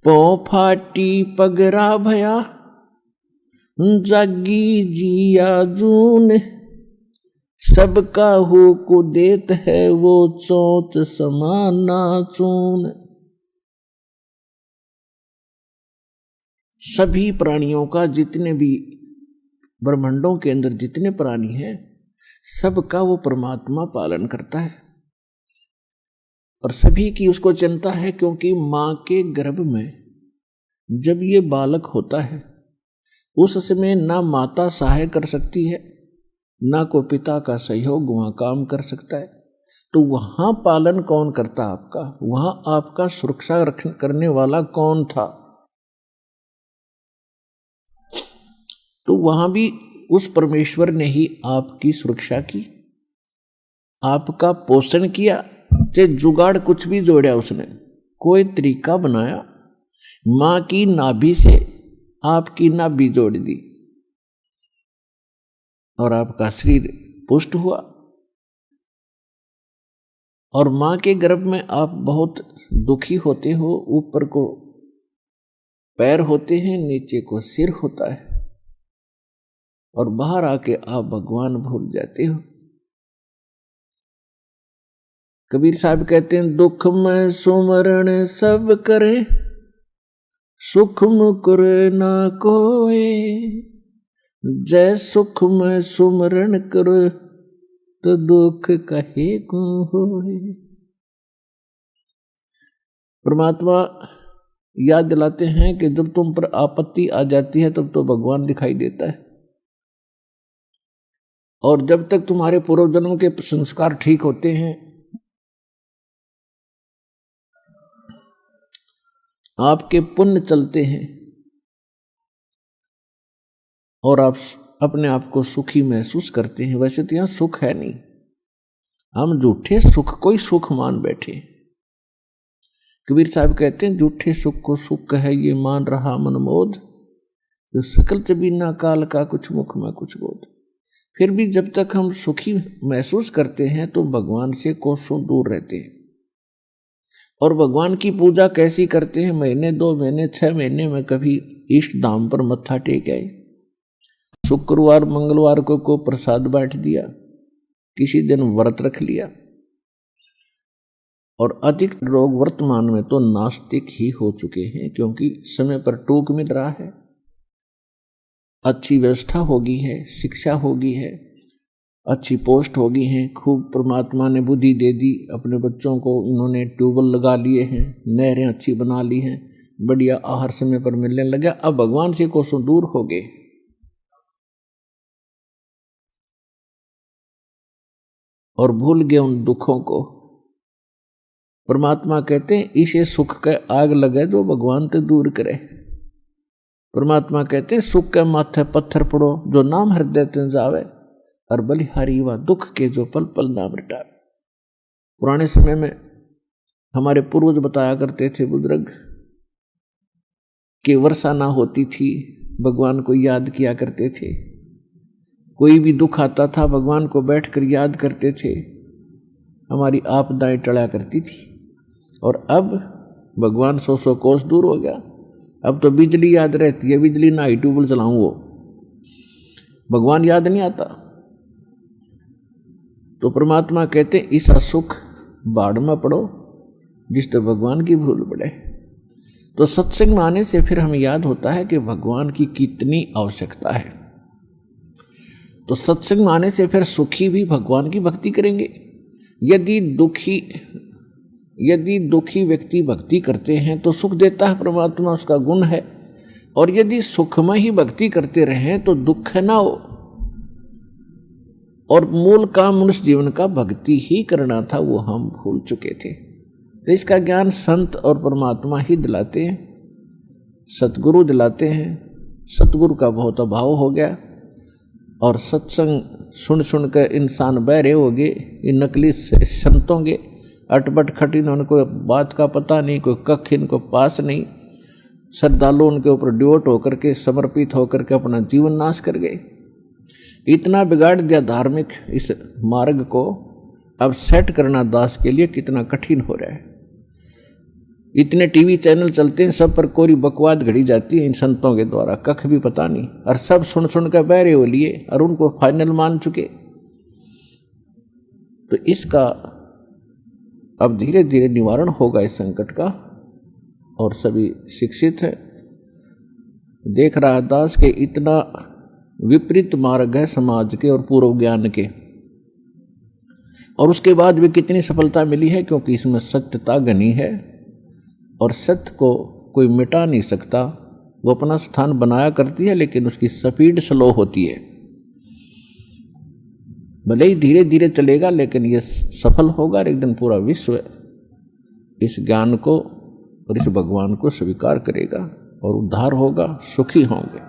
पौ फाटी पगरा भया, जागी जिया जून, सबका हो को देत है वो चोंच समाना चून। सभी प्राणियों का, जितने भी ब्रह्मांडों के अंदर जितने प्राणी हैं, सबका वो परमात्मा पालन करता है और सभी की उसको चिंता है। क्योंकि मां के गर्भ में जब ये बालक होता है उस समय ना माता सहाय कर सकती है, ना को पिता का सहयोग वहां काम कर सकता है। तो वहां पालन कौन करता आपका? वहां आपका सुरक्षा करने वाला कौन था? तो वहां भी उस परमेश्वर ने ही आपकी सुरक्षा की, आपका पोषण किया। चाहे जुगाड़ कुछ भी जोड़ा उसने, कोई तरीका बनाया, मां की नाभि से आपकी नाभि जोड़ दी और आपका शरीर पुष्ट हुआ। और मां के गर्भ में आप बहुत दुखी होते हो, ऊपर को पैर होते हैं, नीचे को सिर होता है, और बाहर आके आप भगवान भूल जाते हो। कबीर साहब कहते हैं, दुख में सुमरण सब करे, सुख मुकुर ना कोय, जय सुख में सुमरण करो, तो दुख कहे को होए। परमात्मा याद दिलाते हैं कि जब तुम पर आपत्ति आ जाती है तब तो भगवान दिखाई देता है, और जब तक तुम्हारे पूर्व जन्म के संस्कार ठीक होते हैं, आपके पुण्य चलते हैं और आप अपने आप को सुखी महसूस करते हैं। वैसे तो यहां सुख है नहीं, हम झूठे सुख को ही सुख मान बैठे। कबीर साहब कहते हैं, झूठे सुख को सुख है ये मान रहा मन मोद, जो सकल चबीना काल का कुछ मुख में कुछ बोध। फिर भी जब तक हम सुखी महसूस करते हैं तो भगवान से कोसों दूर रहते हैं। और भगवान की पूजा कैसी करते हैं? महीने 2 महीने 6 महीने में कभी इष्ट धाम पर मत्था टेक आए, शुक्रवार मंगलवार को प्रसाद बांट दिया, किसी दिन व्रत रख लिया। और अधिक लोग वर्तमान में तो नास्तिक ही हो चुके हैं, क्योंकि समय पर टूक मिल रहा है, अच्छी व्यवस्था होगी है, शिक्षा होगी है, अच्छी पोस्ट होगी है, खूब परमात्मा ने बुद्धि दे दी, अपने बच्चों को इन्होंने ट्यूबवेल लगा लिए हैं, नहरें अच्छी बना ली हैं, बढ़िया आहार समय पर मिलने लगा। अब भगवान से कोसों दूर हो गए और भूल गए उन दुखों को। परमात्मा कहते हैं, इसे सुख के आग लगे जो भगवान ते दूर करे। परमात्मा कहते हैं, सुख के माथे पत्थर पड़ो जो नाम हृदय ते जावे, और बलिहारी व दुख के जो पल पल नाम रटावे। पुराने समय में हमारे पूर्वज बताया करते थे बुजुर्ग कि वर्षा ना होती थी, भगवान को याद किया करते थे, कोई भी दुख आता था भगवान को बैठकर याद करते थे, हमारी आपदाएं टला करती थी। और अब भगवान 100 कोस दूर हो गया, अब तो बिजली याद रहती है, बिजली ना ही ट्यूबवेल चलाऊं वो भगवान याद नहीं आता। तो परमात्मा कहते हैं, इस सुख बाढ़ में पड़ो जिससे भगवान की भूल पड़े। तो सत्संग में आने से फिर हमें याद होता है कि भगवान की कितनी आवश्यकता है। तो सत्संग में आने से फिर सुखी भी भगवान की भक्ति करेंगे। यदि दुखी व्यक्ति भक्ति करते हैं तो सुख देता है परमात्मा, उसका गुण है। और यदि सुखमय ही भक्ति करते रहें तो दुख ना हो। और मूल काम मनुष्य जीवन का भक्ति ही करना था, वो हम भूल चुके थे। तो इसका ज्ञान संत और परमात्मा ही दिलाते हैं, सतगुरु दिलाते हैं। सतगुरु का बहुत अभाव हो गया और सत्संग सुन सुन कर इंसान बहरे हो गए। ये नकली संतों के अटपट खटिन, उनको बात का पता नहीं, कोई कख इनको पास नहीं। श्रद्धालु उनके ऊपर डिवोट होकर के, समर्पित होकर के अपना जीवन नाश कर गए। इतना बिगाड़ दिया धार्मिक इस मार्ग को, अब सेट करना दास के लिए कितना कठिन हो रहा है। इतने टीवी चैनल चलते हैं, सब पर कोरी बकवाद घड़ी जाती है इन संतों के द्वारा, कख भी पता नहीं, और सब सुन सुन कर बहरे हो लिए और उनको फाइनल मान चुके। तो इसका अब धीरे धीरे निवारण होगा इस संकट का, और सभी शिक्षित है। देख रहा है दास के इतना विपरीत मार्ग है समाज के और पूर्व ज्ञान के, और उसके बाद भी कितनी सफलता मिली है, क्योंकि इसमें सत्यता घनी है और सत्य को कोई मिटा नहीं सकता। वो अपना स्थान बनाया करती है, लेकिन उसकी स्पीड स्लो होती है। भले ही धीरे धीरे चलेगा, लेकिन ये सफल होगा और एक दिन पूरा विश्व इस ज्ञान को और इस भगवान को स्वीकार करेगा और उद्धार होगा, सुखी होंगे।